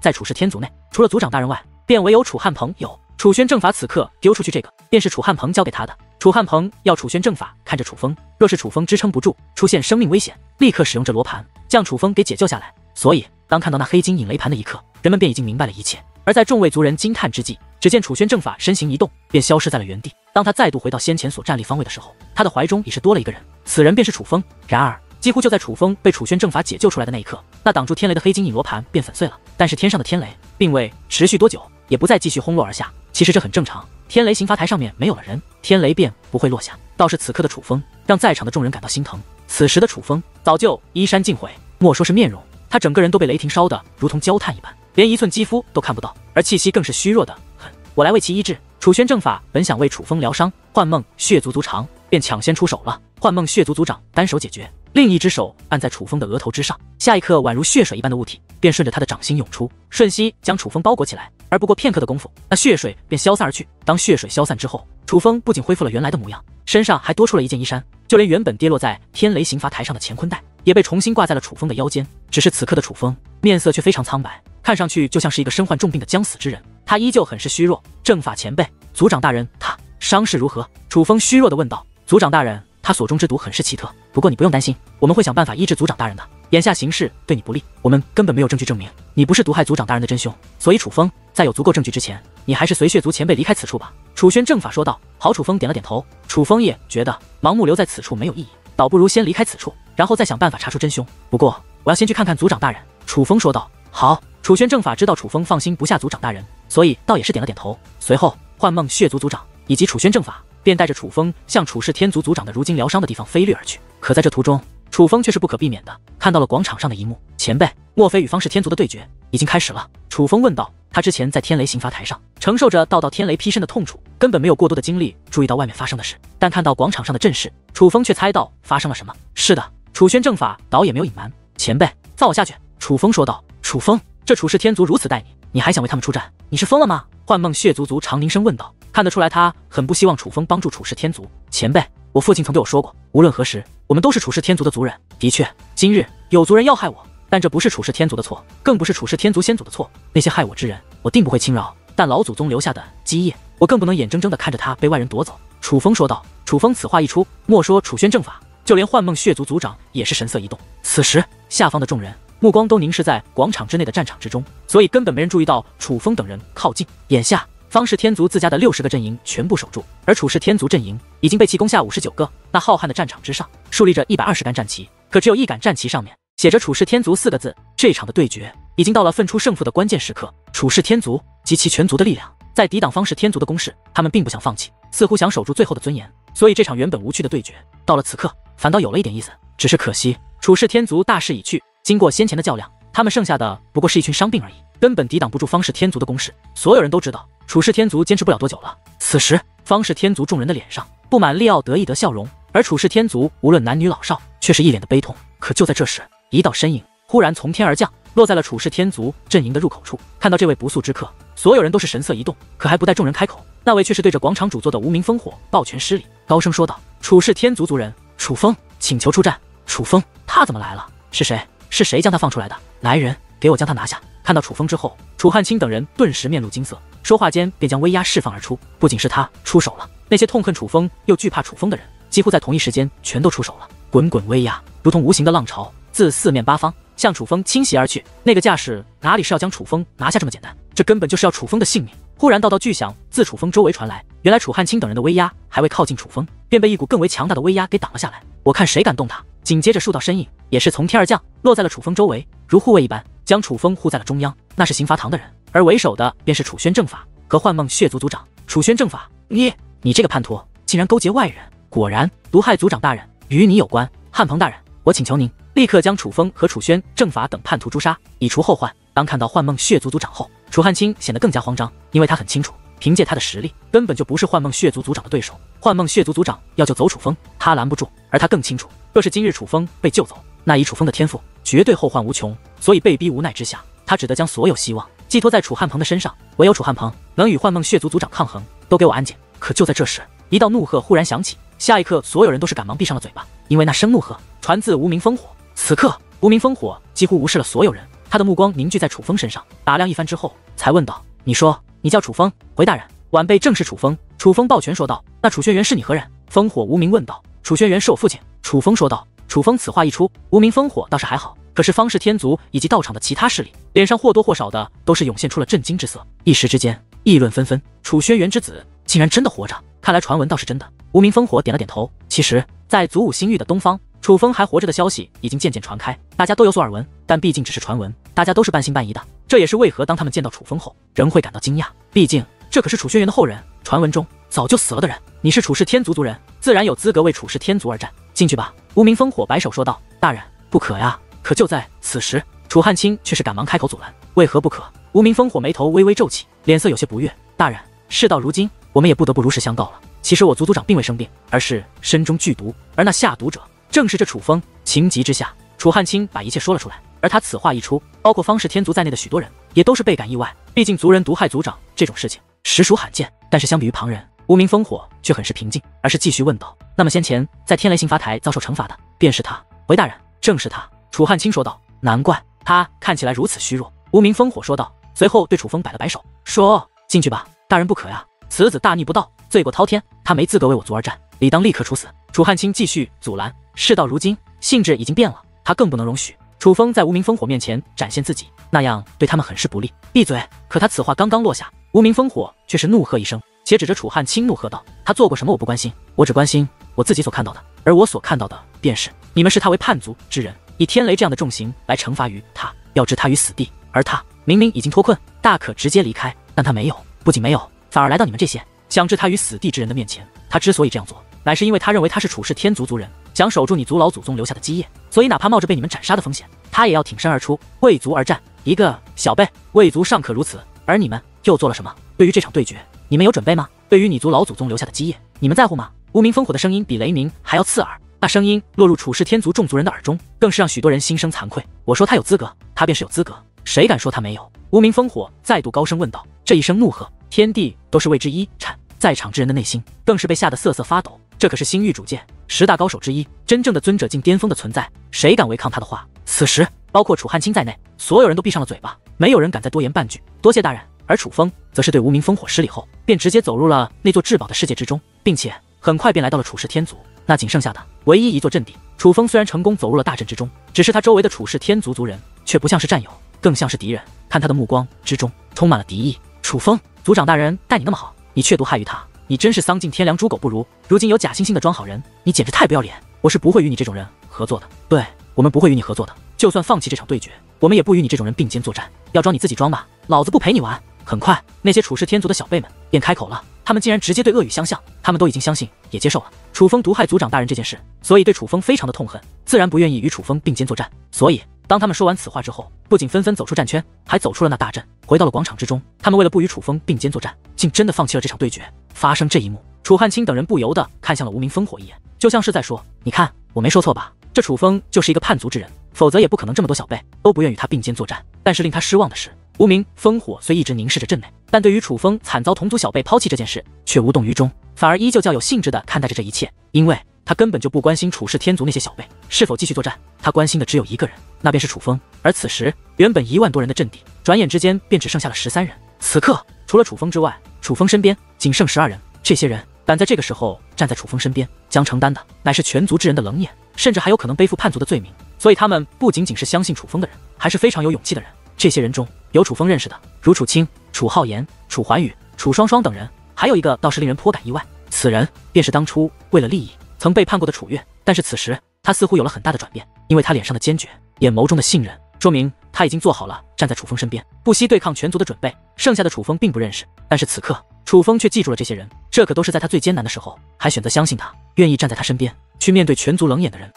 在楚氏天族内，除了族长大人外，便唯有楚汉鹏有。楚轩正法此刻丢出去这个，便是楚汉鹏交给他的。楚汉鹏要楚轩正法看着楚风，若是楚风支撑不住，出现生命危险，立刻使用这罗盘将楚风给解救下来。所以当看到那黑金引雷盘的一刻，人们便已经明白了一切。而在众位族人惊叹之际，只见楚轩正法身形一动，便消失在了原地。当他再度回到先前所站立方位的时候，他的怀中已是多了一个人，此人便是楚风。然而几乎就在楚风被楚轩正法解救出来的那一刻，那挡住天雷的黑金引罗盘便粉碎了。但是天上的天雷并未持续多久，也不再继续轰落而下。其实这很正常，天雷刑罚台上面没有了人，天雷便不会落下。倒是此刻的楚风让在场的众人感到心疼。此时的楚风早就衣衫尽毁，莫说是面容，他整个人都被雷霆烧得如同焦炭一般，连一寸肌肤都看不到，而气息更是虚弱的很。我来为其医治。楚轩正法本想为楚风疗伤，幻梦血族族长便抢先出手了。幻梦血族族长单手解决，另一只手按在楚风的额头之上，下一刻宛如血水一般的物体便顺着他的掌心涌出，瞬息将楚风包裹起来。而不过片刻的功夫，那血水便消散而去。当血水消散之后，楚风不仅恢复了原来的模样，身上还多出了一件衣衫，就连原本跌落在天雷刑罚台上的乾坤带也被重新挂在了楚风的腰间。只是此刻的楚风面色却非常苍白，看上去就像是一个身患重病的将死之人。他依旧很是虚弱。正法前辈，族长大人，他伤势如何？楚风虚弱地问道。族长大人，他所中之毒很是奇特，不过你不用担心，我们会想办法医治族长大人的。眼下形势对你不利，我们根本没有证据证明你不是毒害族长大人的真凶，所以楚风，在有足够证据之前，你还是随血族前辈离开此处吧。楚轩正法说道。郝楚风点了点头。楚风也觉得盲目留在此处没有意义，倒不如先离开此处，然后再想办法查出真凶。不过我要先去看看族长大人。楚风说道。好。楚轩正法知道楚风放心不下族长大人，所以倒也是点了点头。随后，幻梦血族族长以及楚轩正法便带着楚风向楚氏天族族长的如今疗伤的地方飞掠而去。可在这途中，楚风却是不可避免的看到了广场上的一幕。前辈，莫非与方氏天族的对决已经开始了？楚风问道。他之前在天雷刑罚台上承受着道道天雷劈身的痛楚，根本没有过多的精力注意到外面发生的事。但看到广场上的阵势，楚风却猜到发生了什么。是的，楚轩正法倒也没有隐瞒。前辈，放我下去。楚风说道。楚风，这楚氏天族如此待你，你还想为他们出战？你是疯了吗？幻梦血族族长凝声问道。看得出来，他很不希望楚风帮助楚氏天族。前辈，我父亲曾对我说过，无论何时，我们都是楚氏天族的族人。的确，今日有族人要害我，但这不是楚氏天族的错，更不是楚氏天族先祖的错。那些害我之人，我定不会轻饶。但老祖宗留下的基业，我更不能眼睁睁地看着他被外人夺走。楚风说道。楚风此话一出，莫说楚轩正法，就连幻梦血族族长也是神色一动。此时，下方的众人目光都凝视在广场之内的战场之中，所以根本没人注意到楚风等人靠近。眼下，方氏天族自家的60个阵营全部守住，而楚氏天族阵营已经被其攻下59个。那浩瀚的战场之上，竖立着120杆战旗，可只有一杆战旗上面写着楚氏天族4个字。这场的对决已经到了分出胜负的关键时刻，楚氏天族及其全族的力量在抵挡方氏天族的攻势，他们并不想放弃，似乎想守住最后的尊严。所以这场原本无趣的对决，到了此刻反倒有了一点意思。只是可惜，楚氏天族大势已去，经过先前的较量，他们剩下的不过是一群伤病而已，根本抵挡不住方氏天族的攻势。所有人都知道，楚氏天族坚持不了多久了。此时，方氏天族众人的脸上布满利奥得意的笑容，而楚氏天族无论男女老少，却是一脸的悲痛。可就在这时，一道身影忽然从天而降，落在了楚氏天族阵营的入口处。看到这位不速之客，所有人都是神色一动，可还不待众人开口，那位却是对着广场主座的无名烽火抱拳施礼，高声说道：“楚氏天族族人楚风，请求出战。”楚风，他怎么来了？是谁？是谁将他放出来的？来人，给我将他拿下！看到楚风之后，楚汉卿等人顿时面露惊色，说话间便将威压释放而出。不仅是他出手了，那些痛恨楚风又惧怕楚风的人，几乎在同一时间全都出手了。滚滚威压如同无形的浪潮，自四面八方向楚风倾袭而去。那个架势哪里是要将楚风拿下这么简单？这根本就是要楚风的性命！忽然道道巨响自楚风周围传来，原来楚汉卿等人的威压还未靠近楚风，便被一股更为强大的威压给挡了下来。我看谁敢动他！紧接着数道身影也是从天而降，落在了楚风周围，如护卫一般，将楚风护在了中央。那是刑罚堂的人，而为首的便是楚轩正法和幻梦血族族长。楚轩正法，你这个叛徒竟然勾结外人，果然毒害族长大人，与你有关。汉鹏大人，我请求您立刻将楚风和楚轩正法等叛徒诛杀，以除后患。当看到幻梦血族族长后，楚汉卿显得更加慌张，因为他很清楚，凭借他的实力，根本就不是幻梦血族族长的对手。幻梦血族族长要救走楚风，他拦不住，而他更清楚，若是今日楚风被救走，那以楚风的天赋，绝对后患无穷。所以被逼无奈之下，他只得将所有希望寄托在楚汉鹏的身上。唯有楚汉鹏能与幻梦血族族长抗衡，都给我安静！可就在这时，一道怒喝忽然响起，下一刻，所有人都是赶忙闭上了嘴巴，因为那声怒喝传自无名烽火。此刻，无名烽火几乎无视了所有人，他的目光凝聚在楚风身上，打量一番之后，才问道：“你说你叫楚风？”回大人，晚辈正是楚风。楚风抱拳说道：“那楚轩辕是你何人？”烽火无名问道：“楚轩辕是我父亲。”楚风说道。楚风此话一出，无名烽火倒是还好，可是方氏天族以及道场的其他势力，脸上或多或少的都是涌现出了震惊之色，一时之间议论纷纷。楚轩辕之子竟然真的活着，看来传闻倒是真的。无名烽火点了点头。其实，在祖武星域的东方，楚风还活着的消息已经渐渐传开，大家都有所耳闻，但毕竟只是传闻，大家都是半信半疑的。这也是为何当他们见到楚风后，仍会感到惊讶。毕竟这可是楚轩辕的后人，传闻中早就死了的人。你是楚氏天族族人，自然有资格为楚氏天族而战。进去吧。无名烽火摆手说道：“大人，不可呀！”可就在此时，楚汉卿却是赶忙开口阻拦：“为何不可？”无名烽火眉头微微皱起，脸色有些不悦：“大人，事到如今，我们也不得不如实相告了。其实我族长并未生病，而是身中剧毒，而那下毒者正是这楚风。”情急之下，楚汉卿把一切说了出来。而他此话一出，包括方氏天族在内的许多人也都是倍感意外。毕竟族人毒害族长这种事情实属罕见。但是相比于旁人，无名烽火却很是平静，而是继续问道：“那么先前在天雷刑罚台遭受惩罚的，便是他？”回大人，正是他。楚汉卿说道：“难怪他看起来如此虚弱。”无名烽火说道，随后对楚风摆了摆手，说：“进去吧。”大人不可呀，此子大逆不道，罪过滔天，他没资格为我族而战，理当立刻处死。楚汉卿继续阻拦。事到如今，性质已经变了，他更不能容许楚风在无名烽火面前展现自己，那样对他们很是不利。闭嘴！可他此话刚刚落下，无名烽火却是怒喝一声：“且指着楚汉卿怒喝道：“他做过什么我不关心，我只关心我自己所看到的。而我所看到的，便是你们视他为叛族之人，以天雷这样的重刑来惩罚于他，要置他于死地。而他明明已经脱困，大可直接离开，但他没有，不仅没有，反而来到你们这些想置他于死地之人的面前。他之所以这样做，乃是因为他认为他是楚氏天族族人，想守住你族老祖宗留下的基业，所以哪怕冒着被你们斩杀的风险，他也要挺身而出，为族而战。一个小辈，为族尚可如此，而你们又做了什么？对于这场对决，你们有准备吗？对于你族老祖宗留下的基业，你们在乎吗？”无名烽火的声音比雷鸣还要刺耳，那声音落入楚氏天族众族人的耳中，更是让许多人心生惭愧。我说他有资格，他便是有资格，谁敢说他没有？无名烽火再度高声问道。这一声怒喝，天地都是为之一颤，在场之人的内心更是被吓得瑟瑟发抖。这可是星域主界10大高手之一，真正的尊者境巅峰的存在，谁敢违抗他的话？此时，包括楚汉卿在内，所有人都闭上了嘴巴，没有人敢再多言半句。多谢大人。而楚风则是对无名烽火施礼后，便直接走入了那座至宝的世界之中，并且很快便来到了楚氏天族那仅剩下的唯一一座阵地。楚风虽然成功走入了大阵之中，只是他周围的楚氏天族族人却不像是战友，更像是敌人，看他的目光之中充满了敌意。楚风，族长大人待你那么好，你却毒害于他，你真是丧尽天良，猪狗不如。如今有假惺惺的装好人，你简直太不要脸。我是不会与你这种人合作的，对，我们不会与你合作的。就算放弃这场对决，我们也不与你这种人并肩作战。要装你自己装吧，老子不陪你玩。很快，那些楚氏天族的小辈们便开口了，他们竟然直接对恶语相向，他们都已经相信，也接受了楚风毒害族长大人这件事，所以对楚风非常的痛恨，自然不愿意与楚风并肩作战。所以，当他们说完此话之后，不仅纷纷走出战圈，还走出了那大阵，回到了广场之中。他们为了不与楚风并肩作战，竟真的放弃了这场对决。发生这一幕，楚汉卿等人不由得看向了无名烽火一眼，就像是在说：“你看，我没说错吧？这楚风就是一个叛族之人，否则也不可能这么多小辈都不愿与他并肩作战。”但是令他失望的是，无名烽火虽一直凝视着阵内，但对于楚风惨遭同族小辈抛弃这件事却无动于衷，反而依旧较有兴致地看待着这一切。因为他根本就不关心楚氏天族那些小辈是否继续作战，他关心的只有一个人，那便是楚风。而此时，原本1万多人的阵地，转眼之间便只剩下了13人。此刻，除了楚风之外，楚风身边仅剩12人。这些人敢在这个时候站在楚风身边，将承担的乃是全族之人的冷眼，甚至还有可能背负叛族的罪名。所以他们不仅仅是相信楚风的人，还是非常有勇气的人。这些人中有楚风认识的，如楚清、楚浩言、楚怀宇、楚双双等人，还有一个倒是令人颇感意外，此人便是当初为了利益曾背叛过的楚月。但是此时他似乎有了很大的转变，因为他脸上的坚决，眼眸中的信任，说明他已经做好了站在楚风身边，不惜对抗全族的准备。剩下的楚风并不认识，但是此刻楚风却记住了这些人，这可都是在他最艰难的时候还选择相信他，愿意站在他身边去面对全族冷眼的人。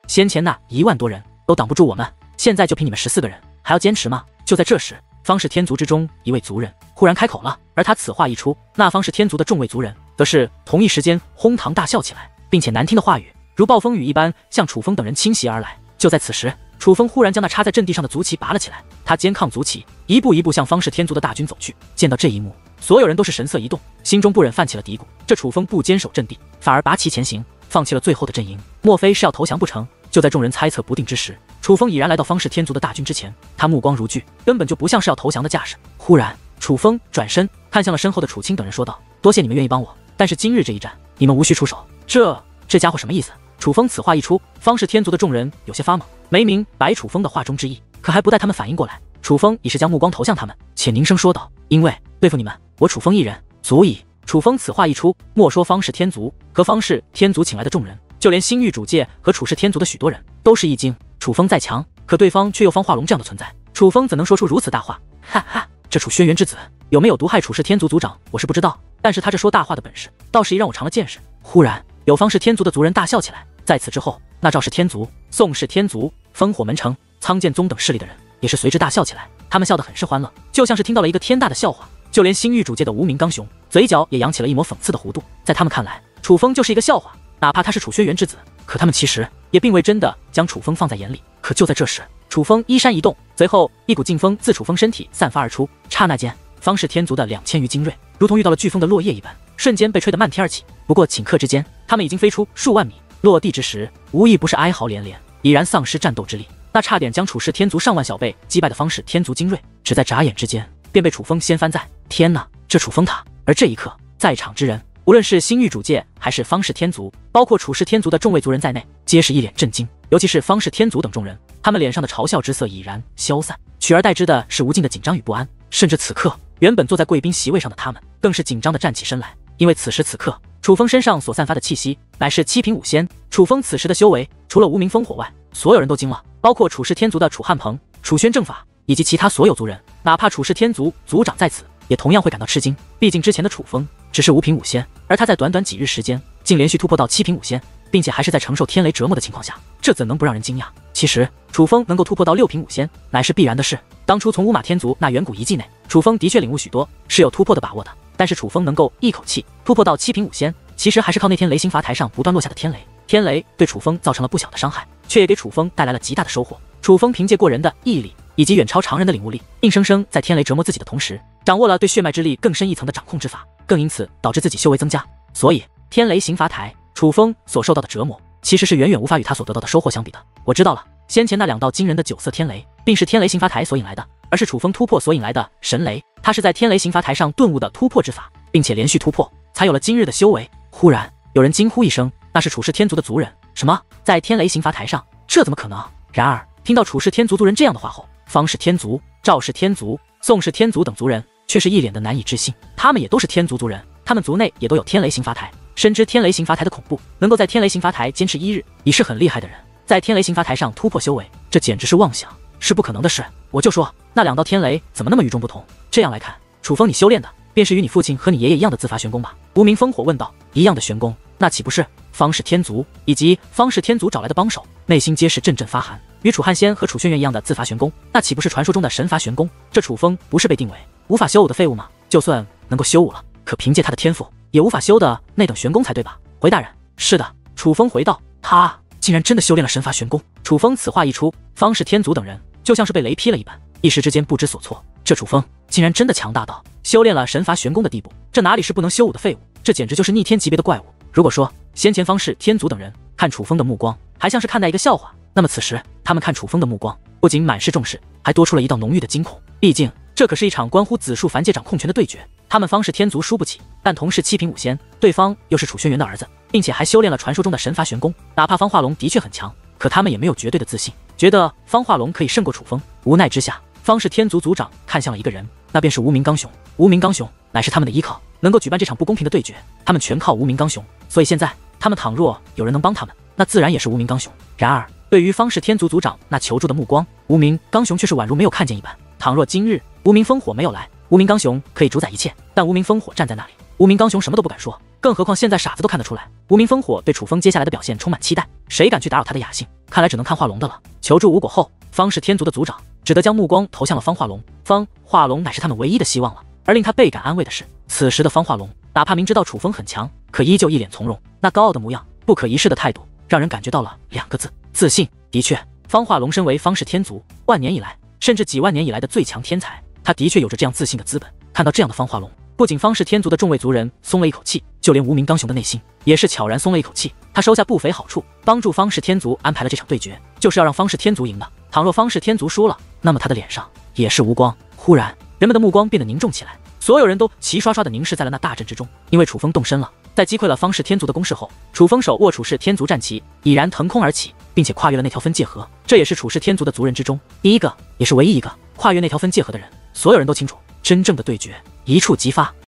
先前那1万多人都挡不住我们，现在就凭你们14个人还要坚持吗？就在这时，方氏天族之中一位族人忽然开口了，而他此话一出，那方氏天族的众位族人则是同一时间哄堂大笑起来，并且难听的话语如暴风雨一般向楚风等人倾袭而来。就在此时，楚风忽然将那插在阵地上的族旗拔了起来，他肩抗族旗，一步一步向方氏天族的大军走去。见到这一幕，所有人都是神色一动，心中不忍泛起了嘀咕：这楚风不坚守阵地，反而拔旗前行，放弃了最后的阵营，莫非是要投降不成？就在众人猜测不定之时，楚风已然来到方氏天族的大军之前，他目光如炬，根本就不像是要投降的架势。忽然，楚风转身看向了身后的楚清等人，说道：多谢你们愿意帮我，但是今日这一战，你们无需出手。这家伙什么意思？楚风此话一出，方氏天族的众人有些发懵，没明白楚风的话中之意，可还不待他们反应过来，楚风已是将目光投向他们，且凝声说道：因为对付你们，我楚风一人足矣。楚风此话一出，莫说方氏天族和方氏天族请来的众人，就连星域主界和楚氏天族的许多人都是一惊。楚风再强，可对方却有方化龙这样的存在，楚风怎能说出如此大话？哈哈，这楚轩辕之子有没有毒害楚氏天族族长，我是不知道，但是他这说大话的本事，倒是一让我尝了见识。忽然，有方氏天族的族人大笑起来。在此之后，那赵氏天族、宋氏天族、烽火门城、苍剑宗等势力的人也是随之大笑起来，他们笑得很是欢乐，就像是听到了一个天大的笑话。就连星域主界的无名刚雄，嘴角也扬起了一抹讽刺的弧度。在他们看来，楚风就是一个笑话，哪怕他是楚轩辕之子，可他们其实也并未真的将楚风放在眼里。可就在这时，楚风衣衫一动，随后一股劲风自楚风身体散发而出，刹那间，方氏天族的2000余精锐，如同遇到了飓风的落叶一般，瞬间被吹得漫天而起。不过顷刻之间，他们已经飞出数万米，落地之时，无一不是哀嚎连连，已然丧失战斗之力。那差点将楚氏天族上万小辈击败的方氏天族精锐，只在眨眼之间便被楚风掀翻在。天哪，这楚风他！而这一刻，在场之人，无论是星域主界还是方氏天族，包括楚氏天族的众位族人在内，皆是一脸震惊。尤其是方氏天族等众人，他们脸上的嘲笑之色已然消散，取而代之的是无尽的紧张与不安。甚至此刻，原本坐在贵宾席位上的他们，更是紧张地站起身来，因为此时此刻，楚风身上所散发的气息，乃是七品武仙。楚风此时的修为，除了无名烽火外，所有人都惊了，包括楚氏天族的楚汉鹏、楚轩正法，以及其他所有族人，哪怕楚氏天族族长在此，也同样会感到吃惊。毕竟之前的楚风只是5品武仙，而他在短短几日时间，竟连续突破到7品武仙，并且还是在承受天雷折磨的情况下，这怎能不让人惊讶？其实，楚风能够突破到6品武仙，乃是必然的事。当初从乌马天族那远古遗迹内，楚风的确领悟许多，是有突破的把握的。但是楚风能够一口气突破到7品武仙，其实还是靠那天雷刑罚台上不断落下的天雷。天雷对楚风造成了不小的伤害，却也给楚风带来了极大的收获。楚风凭借过人的毅力以及远超常人的领悟力，硬生生在天雷折磨自己的同时，掌握了对血脉之力更深一层的掌控之法，更因此导致自己修为增加。所以天雷刑罚台，楚风所受到的折磨，其实是远远无法与他所得到的收获相比的。我知道了，先前那2道惊人的9色天雷，并是天雷刑罚台所引来的，而是楚风突破所引来的神雷。他是在天雷刑罚台上顿悟的突破之法，并且连续突破，才有了今日的修为。忽然有人惊呼一声，那是楚氏天族的族人。什么？在天雷刑罚台上？这怎么可能？然而听到楚氏天族族人这样的话后，方氏天族、赵氏天族、宋氏天族等族人却是一脸的难以置信。他们也都是天族族人，他们族内也都有天雷刑罚台，深知天雷刑罚台的恐怖，能够在天雷刑罚台坚持1日，已是很厉害的人。在天雷刑罚台上突破修为，这简直是妄想，是不可能的事。我就说那2道天雷怎么那么与众不同？这样来看，楚风你修炼的便是与你父亲和你爷爷一样的自伐玄功吧？无名烽火问道。一样的玄功，那岂不是方氏天族以及方氏天族找来的帮手，内心皆是阵阵发寒。与楚汉仙和楚轩辕一样的自伐玄功，那岂不是传说中的神伐玄功？这楚风不是被定为无法修武的废物吗？就算能够修武了，可凭借他的天赋，也无法修的那等玄功才对吧？回大人。是的，楚风回道。他竟然真的修炼了神伐玄功。楚风此话一出，方氏天族等人就像是被雷劈了一般，一时之间不知所措。这楚风竟然真的强大到修炼了神伐玄功的地步，这哪里是不能修武的废物，这简直就是逆天级别的怪物。如果说先前方氏天族等人看楚风的目光还像是看待一个笑话，那么此时他们看楚风的目光不仅满是重视，还多出了一道浓郁的惊恐。毕竟这可是一场关乎子树凡界掌控权的对决，他们方氏天族输不起，但同是7品武仙，对方又是楚轩辕的儿子，并且还修炼了传说中的神伐玄功。哪怕方化龙的确很强，可他们也没有绝对的自信，觉得方化龙可以胜过楚风。无奈之下，方氏天族族长看向了一个人，那便是无名刚雄。无名刚雄乃是他们的依靠，能够举办这场不公平的对决，他们全靠无名刚雄。所以现在他们倘若有人能帮他们，那自然也是无名刚雄。然而对于方氏天族族长那求助的目光，无名刚雄却是宛如没有看见一般。倘若今日无名烽火没有来，无名刚雄可以主宰一切，但无名烽火站在那里，无名刚雄什么都不敢说。更何况现在傻子都看得出来，无名烽火对楚风接下来的表现充满期待，谁敢去打扰他的雅兴？看来只能看化龙的了。求助无果后，方氏天族的族长只得将目光投向了方化龙。方化龙乃是他们唯一的希望了。而令他倍感安慰的是，此时的方化龙哪怕明知道楚风很强，可依旧一脸从容，那高傲的模样，不可一世的态度，让人感觉到了2个字：自信。的确，方化龙身为方氏天族万年以来甚至几万年以来的最强天才，他的确有着这样自信的资本。看到这样的方化龙，不仅方氏天族的众位族人松了一口气，就连无名刚雄的内心也是悄然松了一口气。他收下不菲好处，帮助方氏天族安排了这场对决，就是要让方氏天族赢的。倘若方氏天族输了，那么他的脸上也是无光。忽然人们的目光变得凝重起来，所有人都齐刷刷地凝视在了那大阵之中。因为楚风动身了，在击溃了方氏天族的攻势后，楚风手握楚氏天族战旗，已然腾空而起，并且跨越了那条分界河。这也是楚氏天族的族人之中第一个，也是唯一一个跨越那条分界河的人。所有人都清楚，真正的对决一触即发。